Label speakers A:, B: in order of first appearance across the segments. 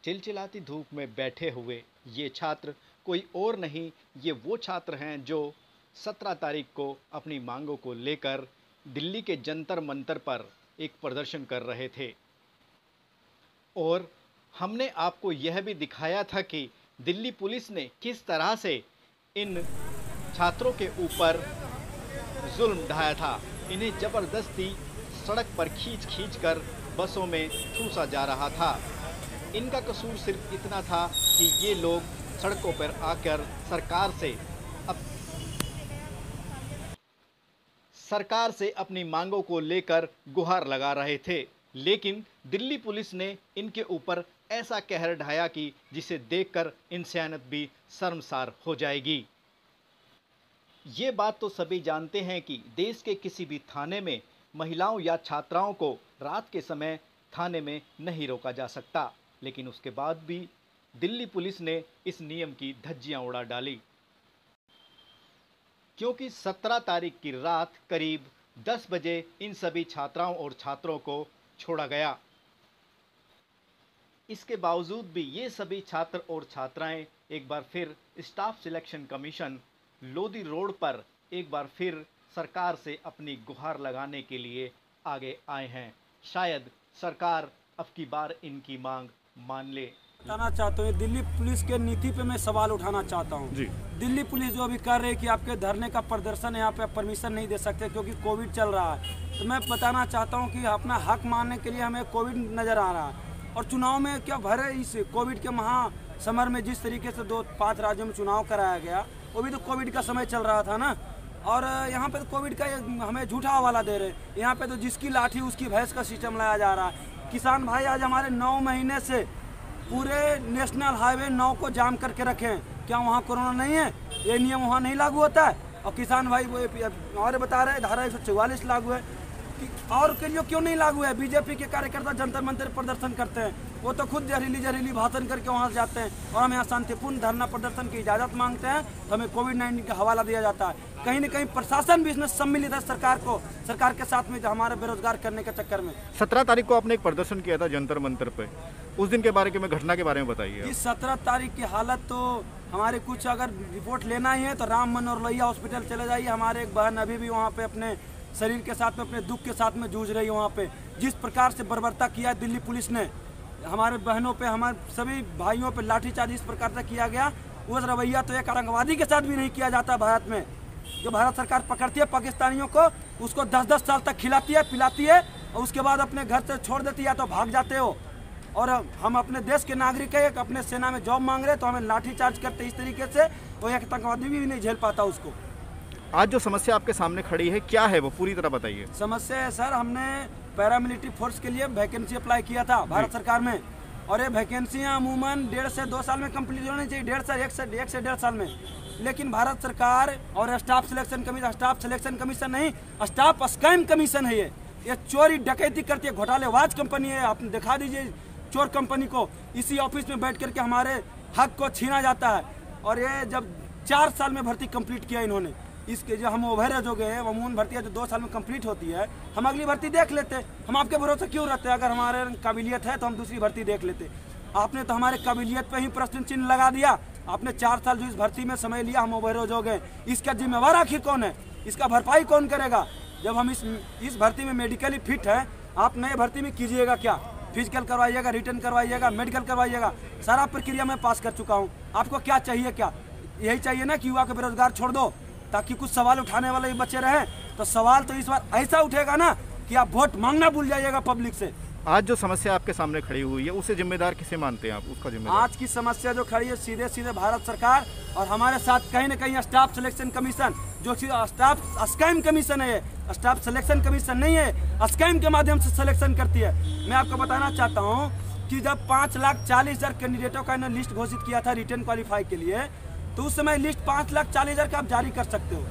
A: चिलचिलाती धूप में बैठे हुए ये छात्र कोई और नहीं, ये वो छात्र हैं जो 17 तारीख को अपनी मांगों को लेकर दिल्ली के जंतर मंतर पर एक प्रदर्शन कर रहे थे। और हमने आपको यह भी दिखाया था कि दिल्ली पुलिस ने किस तरह से इन छात्रों के ऊपर जुल्म ढाया था। इन्हें ज़बरदस्ती सड़क पर खींच कर बसों में ठूसा जा रहा था। इनका कसूर सिर्फ इतना था कि ये लोग सड़कों पर आकर सरकार से अपनी मांगों को लेकर गुहार लगा रहे थे, लेकिन दिल्ली पुलिस ने इनके ऊपर ऐसा कहर ढाया कि जिसे देखकर इंसानियत भी शर्मसार हो जाएगी। ये बात तो सभी जानते हैं कि देश के किसी भी थाने में महिलाओं या छात्राओं को रात के समय थाने में नहीं रोका जा सकता, लेकिन उसके बाद भी दिल्ली पुलिस ने इस नियम की धज्जियां उड़ा डाली, क्योंकि 17 तारीख की रात करीब 10 बजे इन सभी छात्राओं और छात्रों को छोड़ा गया। इसके बावजूद भी ये सभी छात्र और छात्राएं एक बार फिर staff selection commission Lodhi road पर एक बार फिर सरकार से अपनी गुहार लगाने के लिए आगे आए हैं। शायद सरकार अब की बार इनकी मांग मान ले।
B: बताना चाहता हूँ, दिल्ली पुलिस के नीति पे मैं सवाल उठाना चाहता हूँ। दिल्ली पुलिस जो अभी कर रही है कि आपके धरने का प्रदर्शन यहाँ पे परमिशन नहीं दे सकते क्योंकि कोविड चल रहा है, तो मैं बताना चाहता हूँ कि अपना हक मानने के लिए हमें कोविड नज़र आ रहा है। और चुनाव में क्या भरे इस कोविड के महासमर में जिस तरीके से 2-5 राज्यों में चुनाव कराया गया, वो भी तो कोविड का समय चल रहा था ना। और यहाँ पे तो कोविड का हमें झूठा हवाला दे रहे। यहाँ पे तो जिसकी लाठी उसकी भैंस का सिस्टम लाया जा रहा है। किसान भाई आज हमारे 9 महीने से पूरे नेशनल हाईवे 9 को जाम करके रखे हैं। क्या वहाँ कोरोना नहीं है? ये नियम वहाँ नहीं लागू होता है? और किसान भाई वो और बता रहे धारा 144 लागू है और क्यों नहीं लागू है? बीजेपी के कार्यकर्ता जंतर मंतर प्रदर्शन करते हैं, वो तो खुद जहरीली भाषण करके वहाँ से जाते हैं और हम यहाँ शांतिपूर्ण धरना प्रदर्शन की इजाज़त मांगते हैं, तो हमें कोविड-19 का हवाला दिया जाता है। कहीं न कहीं प्रशासन भी इसमें सम्मिलित है सरकार के साथ में हमारे बेरोजगार करने के चक्कर में।
A: 17 तारीख को आपने एक प्रदर्शन किया था जंतर मंतर पे, उस दिन के बारे में घटना के बारे में बताइए।
B: इस 17 तारीख की हालत तो हमारे कुछ अगर रिपोर्ट लेना ही है तो राम मनोहर लोहिया हॉस्पिटल चले जाइए। हमारे एक बहन अभी भी वहाँ पे अपने शरीर के साथ में अपने दुख के साथ में जूझ रही है। वहाँ पे जिस प्रकार से बर्बरता किया है दिल्ली पुलिस ने, हमारे बहनों पे हमारे सभी भाइयों पे लाठीचार्ज इस प्रकार से किया गया, वो रवैया तो एक आतंकवादी के साथ भी नहीं किया जाता भारत में। जो भारत सरकार पकड़ती है पाकिस्तानियों को, उसको 10-10 साल तक खिलाती है पिलाती है और उसके बाद अपने घर से छोड़ देती है तो भाग जाते हो। और हम अपने देश के नागरिक है, अपने सेना में जॉब मांग रहे तो हमें लाठीचार्ज करते इस तरीके से, तो एक आतंकवादी भी नहीं झेल पाता उसको।
A: आज जो समस्या आपके सामने खड़ी है क्या है वो पूरी तरह बताइए।
B: समस्या है सर, हमने पैरामिलिट्री फोर्स के लिए वैकेंसी अप्लाई किया था भारत सरकार में, और ये वैकेंसियाँ अमूमन 1.5 से 2 साल में कंप्लीट होनी चाहिए, 1 से 1.5 साल में। लेकिन भारत सरकार और स्टाफ सिलेक्शन कमीशन नहीं, स्टाफ स्कैम कमीशन है ये चोरी डकैती करती है, घोटालेबाज कंपनी है। आप दिखा दीजिए चोर कंपनी को, इसी ऑफिस में बैठ करके हमारे हक को छीना जाता है। और ये जब 4 साल में भर्ती कंप्लीट किया इन्होंने, इसके जो हम ओवरहेज हो गए हैं, अमूमन भर्ती जो 2 साल में कंप्लीट होती है, हम अगली भर्ती देख लेते। हम आपके भरोसे क्यों रहते? अगर हमारे काबिलियत है तो हम दूसरी भर्ती देख लेते। आपने तो हमारे काबिलियत पे ही प्रश्न चिन्ह लगा दिया। आपने 4 साल जो इस भर्ती में समय लिया, हम ओवरहेज हो गए। इसका जिम्मेवार आखिर कौन है? इसका भरपाई कौन करेगा? जब हम इस भर्ती में मेडिकली फिट है, आप नए भर्ती में कीजिएगा क्या? फिजिकल करवाइएगा, रिटर्न करवाइएगा, मेडिकल करवाइएगा, सारा प्रक्रिया मैं पास कर चुका हूँ। आपको क्या चाहिए? क्या यही चाहिए ना कि युवा को बेरोजगार छोड़ दो ताकि कुछ सवाल उठाने वाले भी बच्चे रहें? तो सवाल तो इस बार ऐसा उठेगा ना कि आप वोट मांगना भूल जाइएगा पब्लिक से।
A: आज जो समस्या आपके सामने खड़ी हुई है उसे जिम्मेदार किसे मानते हैं आप? उसका जिम्मेदार
B: आज की समस्या जो खड़ी है सीधे भारत सरकार और हमारे साथ कहीं ना कहीं स्टाफ सिलेक्शन कमीशन, जो स्टाफ स्कैम कमीशन है, स्टाफ सिलेक्शन कमीशन नहीं है, स्कैम के माध्यम से सिलेक्शन करती है। मैं आपको बताना चाहता हूँ कि जब 5,40,000 कैंडिडेटों का लिस्ट घोषित किया था रिटर्न क्वालिफाई के लिए, तो उस समय लिस्ट 5,40,000 का आप जारी कर सकते हो।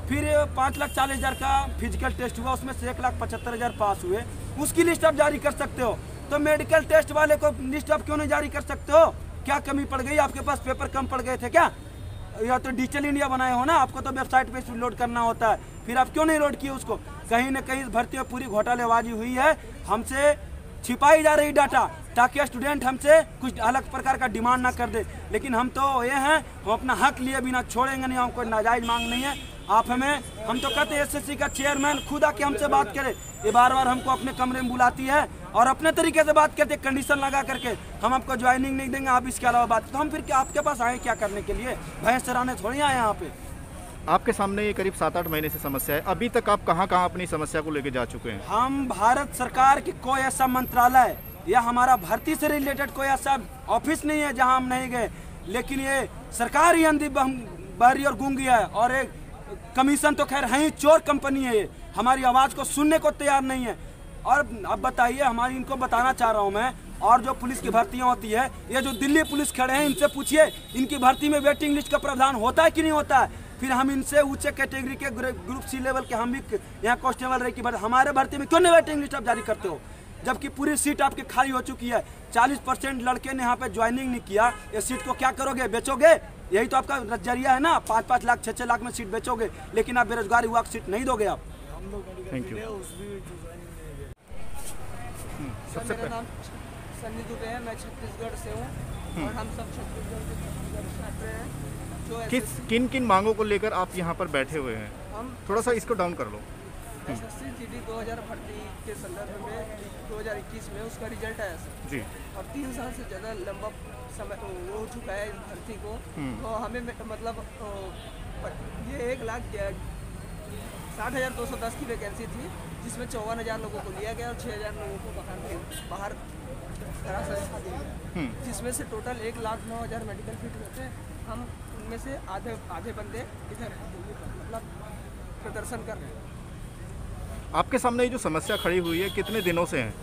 B: फिर 5,40,000 का फिजिकल टेस्ट हुआ, उसमें से 1,75,000 पास हुए, उसकी लिस्ट आप जारी कर सकते हो। तो मेडिकल टेस्ट वाले को लिस्ट आप क्यों नहीं जारी कर सकते हो? क्या कमी पड़ गई? आपके पास पेपर कम पड़ गए थे क्या? या तो डिजिटल इंडिया बनाए हो ना, आपको तो वेबसाइट पे लोड करना होता है, फिर आप क्यों नहीं लोड किए उसको? कहीं ना कहीं इस भर्ती में पूरी घोटालेबाजी हुई है। हमसे छिपाई जा रही डाटा, ताकि स्टूडेंट हमसे कुछ अलग प्रकार का डिमांड ना कर दे। लेकिन हम तो ये हैं, हम अपना हक लिए बिना छोड़ेंगे नहीं, हमको नाजायज मांग नहीं है। आप हमें, हम तो कहते हैं एसएससी का चेयरमैन खुद आके हमसे बात करे, ये बार बार हमको अपने कमरे में बुलाती है और अपने तरीके से बात करते, कंडीशन लगा करके हम आपको ज्वाइनिंग नहीं देंगे, आप इसके अलावा बात। तो हम फिर क्या आपके पास आए क्या करने के लिए? भैंस चराने थोड़ी आए यहाँ पे।
A: आपके सामने ये करीब 7-8 महीने से समस्या है, अभी तक आप कहाँ कहाँ अपनी समस्या को लेकर जा चुके हैं?
B: हम भारत सरकार की कोई ऐसा मंत्रालय या हमारा भर्ती से रिलेटेड कोई ऐसा ऑफिस नहीं है जहां हम नहीं गए, लेकिन ये सरकार ही अंधी बहरी और गूंगी है, और एक कमीशन तो खैर है ही, चोर कंपनी है ये, हमारी आवाज़ को सुनने को तैयार नहीं है। और अब बताइए, हमारी इनको बताना चाह रहा हूँ मैं, और जो पुलिस की भर्तियाँ होती है, ये जो दिल्ली पुलिस खड़े हैं, इनसे पूछिए इनकी भर्ती में वेटिंग लिस्ट का प्रावधान होता है कि नहीं होता है। फिर हम इनसे ऊंचे कैटेगरी के ग्रुप सी लेवल के हम भी यहाँ कांस्टेबल रहे कि हमारे भर्ती में क्यों नहीं वेटिंग लिस्ट आप जारी करते हो, जबकि पूरी सीट आपकी खाली हो चुकी है। 40% लड़के ने यहाँ पे ज्वाइनिंग नहीं किया, ये सीट को क्या करोगे? बेचोगे? यही तो आपका जरिया है ना, 5-5 लाख 6-6 लाख में सीट बेचोगे, लेकिन आप बेरोजगार युवा को सीट नहीं दोगे आप।
A: Thank you.
C: सर मेरा नाम सन्नी दुबे है, मैं छत्तीसगढ़ से हूँ और हम सब छत्तीसगढ़ के छात्र हैं जो
A: किन किन मांगों को लेकर आप यहाँ पर बैठे हुए हैं?
C: हम
A: थोड़ा सा इसको डाउन कर लो।
C: एसएससी जीडी 2000 भर्ती के संदर्भ में 2021 में उसका रिजल्ट आया सर
A: जी,
C: और 3 साल से ज़्यादा लंबा समय हो चुका है इस भर्ती को। तो हमें मतलब ये 1,60,210 की वैकेंसी थी, जिसमें 54,000 लोगों को लिया गया और 6,000 लोगों को बाहर करा संस्था दी गई, जिसमें से टोटल 1,09,000 मेडिकल फिट होते हैं। हम उनमें से आधे बंदे इधर मतलब प्रदर्शन कर रहे हैं।
A: आपके सामने ये जो समस्या खड़ी हुई है कितने दिनों से है?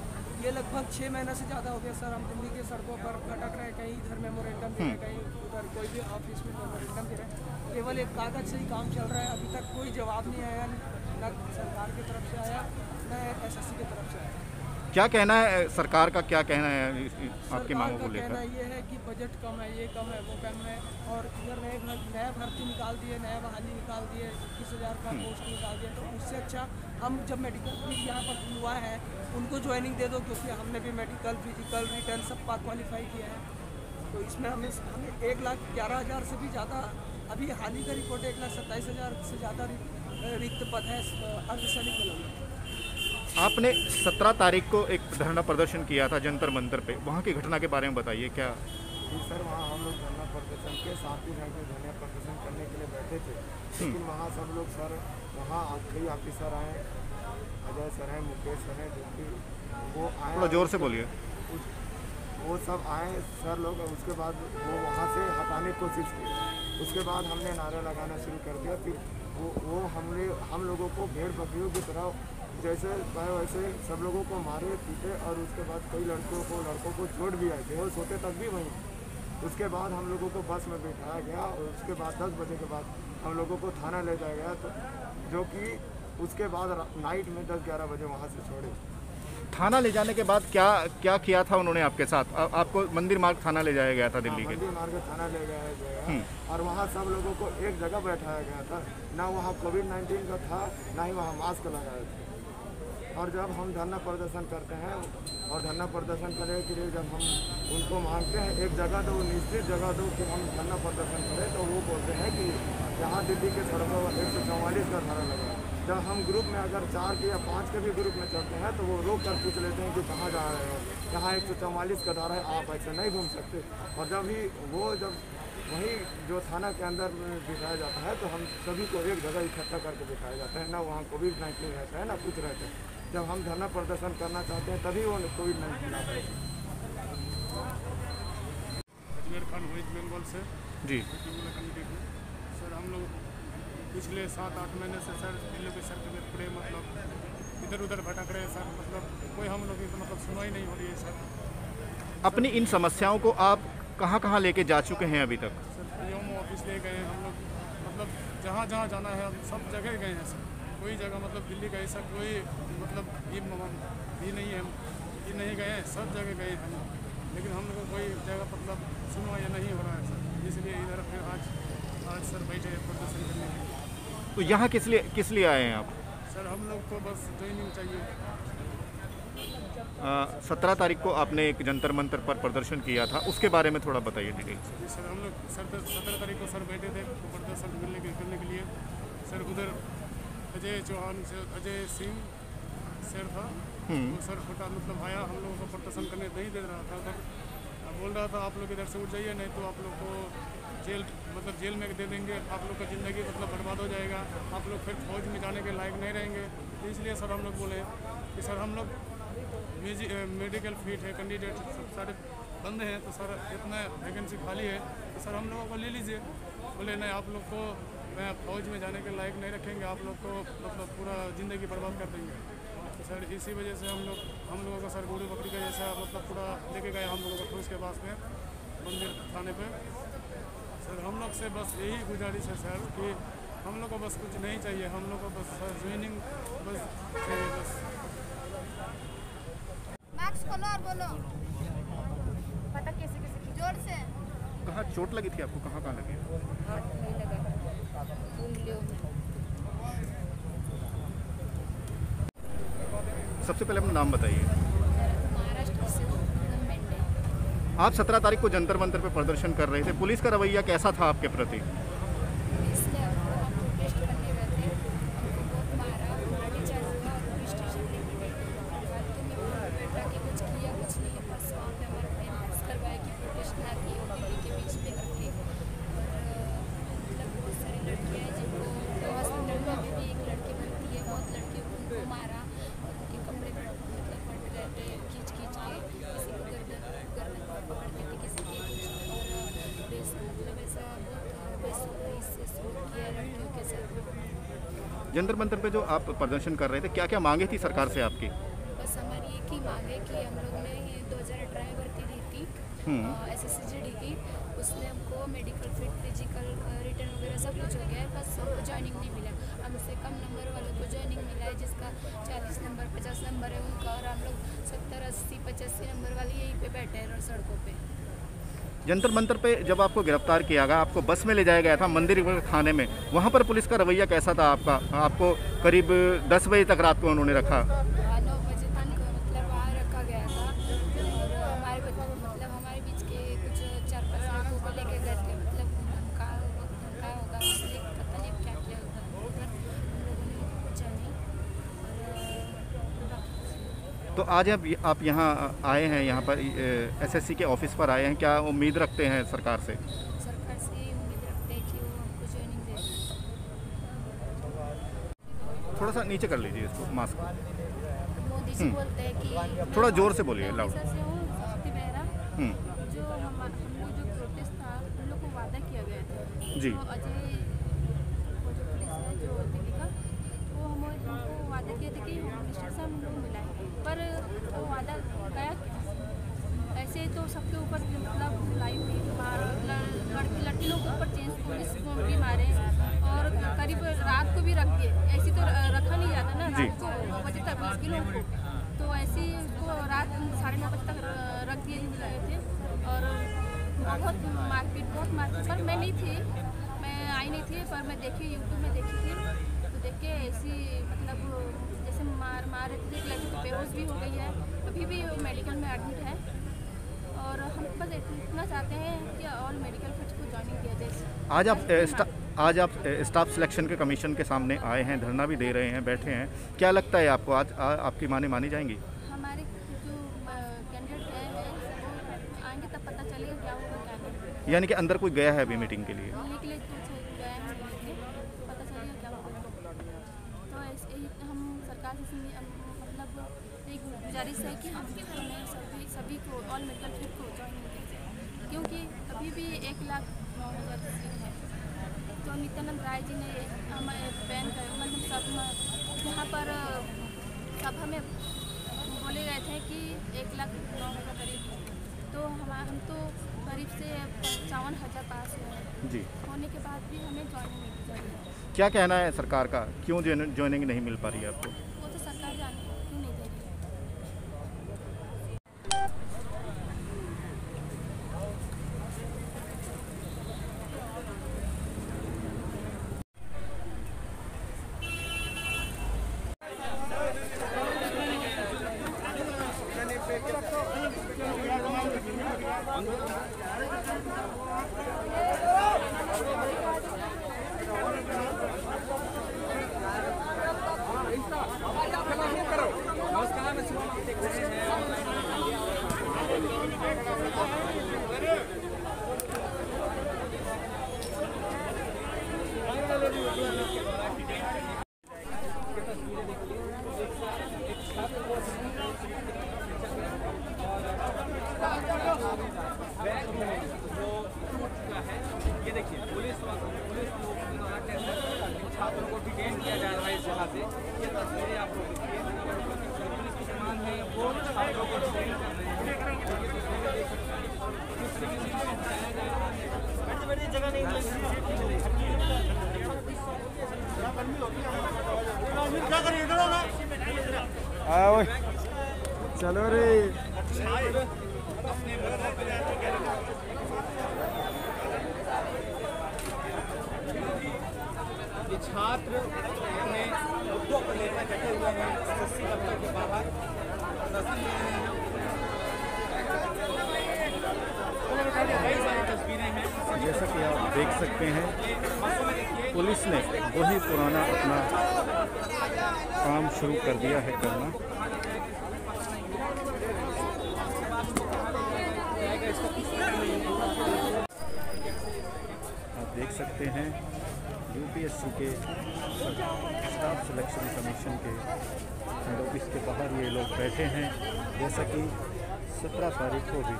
C: ये लगभग 6 महीने से ज़्यादा हो गया सर। हम दिल्ली के सड़कों पर भटक रहे, कहीं इधर मेमोरेंडम दे रहे, कहीं उधर कोई भी ऑफिस में मेमोरेंडम दे रहे, केवल एक कागज़ से ही काम चल रहा है। अभी तक कोई जवाब नहीं आया, न सरकार की तरफ से आया न एसएससी की तरफ से आया।
A: क्या कहना है सरकार का, क्या कहना है आपकी मांगों को लेकर?
C: कहना ये है कि बजट कम है, ये कम है, वो कम है, और इधर नया भर्ती निकाल दिए, नया बहाली निकाल दिए, 21,000 का पोस्ट निकाल दिया। तो उससे अच्छा हम जब मेडिकल फील्ड यहाँ पर युवा हैं उनको ज्वाइनिंग दे दो, क्योंकि हमने भी मेडिकल, फिजिकल, रिटर्न सब क्वालिफाई किया है। तो इसमें हमें 1,11,000 से भी ज़्यादा, अभी हाल ही का रिपोर्ट 1,27,000 से ज़्यादा रिक्त पद है अर्धसैनिक बलों में।
A: आपने 17 तारीख को एक धरना प्रदर्शन किया था जंतर मंतर पे, वहाँ की घटना के बारे में बताइए। क्या
D: जी सर, वहाँ हम लोग धरना प्रदर्शन के साथ ही धरना प्रदर्शन करने के लिए बैठे थे, लेकिन वहाँ सब लोग सर, वहाँ कई ऑफिसर आए, अजय सर हैं, मुकेश सर हैं, जो कि वो आए,
A: थोड़ा जोर से बोलिए।
D: वो सब आए सर लोग, उसके बाद वो वहाँ से हटाने की कोशिश की। उसके बाद हमने नारा लगाना शुरू कर दिया। फिर वो हम लोगों को भेड़ बकरियों की तरह जैसे वैसे सब लोगों को मारे पीटे, और उसके बाद कई लड़कों को चोट भी आई, बेहोश होते तक भी वहीं। उसके बाद हम लोगों को बस में बिठाया गया और उसके बाद 10 बजे के बाद हम लोगों को थाना ले जाया गया, तो जो कि उसके बाद नाइट में 10-11 बजे वहाँ से छोड़े।
A: थाना ले जाने के बाद क्या किया था उन्होंने आपके साथ? आपको मंदिर मार्ग थाना ले जाया गया था दिल्ली के?
D: मंदिर मार्ग थाना ले जाया गया और वहाँ सब लोगों को एक जगह बैठाया गया था। ना वहाँ कोविड-19 का था, ना ही वहाँ मास्क लगाए थे। और जब हम धरना प्रदर्शन करते हैं और धरना प्रदर्शन करने के लिए जब हम उनको मांगते हैं एक जगह दो, निश्चित जगह दो कि हम धरना प्रदर्शन करें, तो वो बोलते हैं कि यहाँ दिल्ली के सड़कों पर 144 का धारा लगा। जब हम ग्रुप में अगर 4 के या 5 के भी ग्रुप में चलते हैं तो वो रोक कर पूछ लेते हैं कि कहाँ जा रहे हो, यहाँ 144 का धारा है, आप ऐसे नहीं घूम सकते। और जब वही जो थाना के अंदर बिठाया जाता है तो हम सभी को एक जगह इकट्ठा करके बिठाया जाता है। ना वहाँ कोविड-19 रहता है, ना कुछ रहता है। जब हम धरना प्रदर्शन करना चाहते हैं तभी वो कोविड-19 आता है।
E: अजमेर खान वेस्ट बंगाल से
A: जी।
E: सर हम लोग पिछले 7-8 महीने से सर दिल्ली के सड़क में पूरे मतलब इधर उधर भटक रहे हैं सर। मतलब कोई हम लोग की मतलब सुनवाई नहीं हो रही है सर।
A: अपनी इन समस्याओं को आप कहाँ लेके जा चुके हैं अभी तक?
E: सर पीएम ऑफिस ले गए हम लोग, मतलब जहाँ जाना है हम सब जगह गए हैं सर। कोई जगह मतलब दिल्ली का ऐसा कोई मतलब ये नहीं है, ये नहीं गए हैं, सब जगह गए हम, लेकिन हम लोग को कोई जगह मतलब सुनवाई नहीं हो रहा है सर। इसलिए इधर फिर आज सर बैठे प्रदर्शन करने के लिए।
A: तो यहाँ किस लिए आए हैं आप?
E: सर हम लोग को बस ज्वाइनिंग चाहिए।
F: 17 तारीख को आपने एक जंतर मंतर पर प्रदर्शन किया था, उसके बारे में थोड़ा बताइए डिटेल।
E: सर हम लोग 17 तारीख को सर बैठे थे प्रदर्शन करने के लिए। सर उधर अजय चौहान से अजय सिंह सर था, वो सर छोटा मतलब आया, हम लोगों को प्रदर्शन करने नहीं दे रहा था। सर बोल रहा था आप लोग इधर से उठ जाइए, नहीं तो आप लोग को जेल में दे देंगे, आप लोग का ज़िंदगी बर्बाद हो जाएगा, आप लोग फिर फौज में जाने के लायक नहीं रहेंगे। तो इसलिए सर हम लोग बोले कि सर हम लोग मेडिकल फील्ड है, कैंडिडेट सारे बंद हैं, तो सर इतना वैकेंसी खाली है तो सर हम लोगों को ले लीजिए। बोले नहीं, आप लोग को मैं फौज में जाने के लायक नहीं रखेंगे, आप लोग को पूरा ज़िंदगी बर्बाद कर देंगे। तो सर इसी वजह से हम लोगों को सर गोली बकरी का जैसा पूरा लेके गए हम लोगों को पुलिस के पास में मंदिर थाने पे। सर हम लोग से बस यही गुजारिश है सर कि हम लोग को बस कुछ नहीं चाहिए, हम लोग को बस सर ज्वाइनिंग बस चाहिए बस।
G: मास्क खोलो और बोलो। पता कैसे जोर से।
F: कहाँ चोट लगी थी आपको, कहाँ लगी?
G: हाथ नहीं लगा, उंगलियों में।
F: सबसे पहले अपना नाम बताइए।
G: महाराष्ट्र से मेंढे।
F: आप 17 तारीख को जंतर मंतर पे प्रदर्शन कर रहे थे, पुलिस का रवैया कैसा था आपके प्रति?
G: इसलिए हम प्रोटेस्ट करने गए थे, हमको बहुत मारा, लाठीचार्ज हुआ और पुलिस स्टेशन लेके गए। फालतू में बैठा के कुछ किया कुछ नहीं, बस वहाँ पे हमारे पेरेंट्स करवाए कि प्रोटेस्ट ना की ओपीडी के बीच में करके। और मतलब बहुत सारी लड़कियाँ हैं जिनको हॉस्पिटल में भी एक लड़की बनती है, बहुत लड़कियों को उनको मारा और उनके कपड़े फट गए थे खींच के, किसी को गर्दन पकड़ते थे, किसी के और मतलब ऐसा बहुत बेसुरी से सलूक किया लड़कियों के साथ।
F: जंतर मंतर पे जो आप प्रदर्शन कर रहे थे, क्या क्या मांगे थी सरकार से आपकी?
G: बस हमारी एक ही मांग है कि हम लोग ने ये 2018 में भर्ती दी थी SSCGD की, उसमें हमको मेडिकल फिट, फिजिकल, रिटर्न वगैरह सब कुछ हो गया है, बस हमको ज्वाइनिंग नहीं मिला। हमसे कम नंबर वालों को ज्वाइनिंग मिला है, जिसका 40 नंबर 50 नंबर है उनका, और हम लोग 70 80 85 नंबर वाले यहीं पे बैठे हैं सड़कों पे।
F: जंतर मंतर पे जब आपको गिरफ्तार किया गया, आपको बस में ले जाया गया था मंदिर थाने में, वहाँ पर पुलिस का रवैया कैसा था आपका? आपको करीब 10 बजे तक रात को उन्होंने रखा।
G: 9 बजे तक मतलब वहाँ रखा गया था, और हमारे बीच के कुछ 4-5 लोगों को लेके गए थे, मतलब धमका होगा, इसलिए पता नहीं क्या किया होगा, मगर हम लोगों ने पूछा नहीं।
F: तो आज आप यहाँ आए हैं, यहाँ पर SSC के ऑफिस पर आए हैं, क्या उम्मीद रखते हैं सरकार से?
G: सरकार से ये उम्मीद रखते हैं कि वो हमको ज्वाइनिंग दे।
F: थोड़ा सा नीचे कर लीजिए इसको, मास्क
G: मोदी जी बोलते हैं कि
F: थोड़ा जोर से बोलिए, लाउड।
G: से हूँ शक्ति बेहरा, जो हम लोग जो प्रोटेस्ट था उन लोग को वादा किया गया था
F: जी।
G: तो अजय वो जो पुलिस है जो दिल्ली का, वो हमको वादा किए थे कि होम मिनिस्टर से हम लोग मिलाएंगे, पर वो वादा गया क्या? ऐसे तो सबके ऊपर मतलब लाइव लड़की लोग के ऊपर पुलिस भी मारे, और करीब रात को भी रख के, ऐसी तो रखा नहीं जाता ना, रात को 9 बजे तक 20 किलो को, तो ऐसे ही उसको रात 9:30 बजे तक रख दिए गए थे। और बहुत मारपीट पर मैं नहीं थी, मैं आई नहीं थी, पर मैं देखी यूट्यूब में देखी थी, तो देख के ऐसी मतलब जैसे मार रहे थे, एक लड़की तो बेहोश भी हो गई है, अभी भी मेडिकल में एडमिट है। और हम बस इतना चाहते हैं कि ऑल मेडिकल फिट को ज्वाइनिंग किया जाए।
F: आज आप स्टाफ सिलेक्शन के कमीशन के सामने आए हैं, धरना भी दे रहे हैं, बैठे हैं, क्या लगता है आपको आज आपकी मानी जाएंगी?
G: हमारे जो कैंडिडेट हैं वो आएंगे तब पता चलेगा क्या होगा क्या नहीं।
F: यानी कि अंदर कोई गया है अभी मीटिंग के लिए?
G: मिलने के लिए कुछ गया है, पता चलेगा क्या होगा। तो ऐसे ही हम सरकार से मतलब एक गुजारिश है कि हम सभी को ऑल मेडिकल फिट को ज्वाइनिंग कीजिए, क्योंकि अभी भी 1,09,000 सीट है। तो नित्यानंद राय जी ने हमें बैन कर मतलब सब यहाँ पर सभा में बोले गए थे कि 1,09,000 करीब है, तो हम तो करीब से 55,000 पास हुए हैं
F: जी,
G: होने के बाद भी हमें ज्वाइनिंग नहीं चाहिए।
F: क्या कहना है सरकार का, क्यों ज्वाइनिंग नहीं मिल पा रही है आपको?
G: वो तो सरकार जाने क्यों नहीं दे रही है।
H: ये देखिए पुलिस छात्रों को डिटेन किया जा रहा है इस जगह से। ये तस्वीरें आप लोग देखिए, पुलिस के समान है वो छात्रों को डिटेन कर रहे हैं। किस तरीके से इनको बताया जा रहा है, बड़ी जगह नहीं
D: चलो रे।
H: ये छात्र अपने मुद्दों को लेकर डटे हुए हैं एसएससी दफ्तर के बाहर कई सारी तस्वीरें हैं।
F: जैसा कि आप देख सकते हैं, पुलिस ने वही पुराना अपना काम शुरू कर दिया है करना। आप देख सकते हैं यूपीएससी के स्टाफ सिलेक्शन कमीशन के हेड ऑफिस के बाहर ये लोग बैठे हैं, जैसा कि 17 तारीख को भी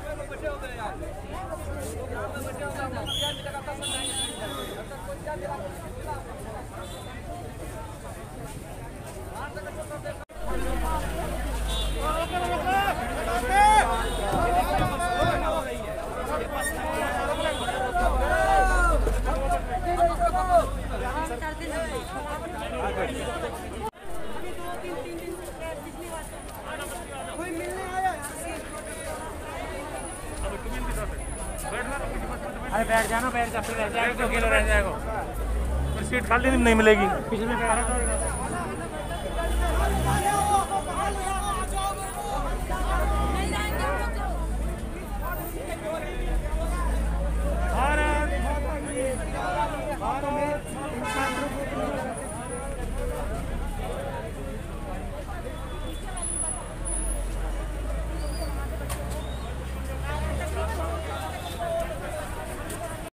H: अरे बैठ जाना, बैठ जा, फिर रह जाएगा, अकेला रह जाएगा, सीट खाली नहीं मिलेगी।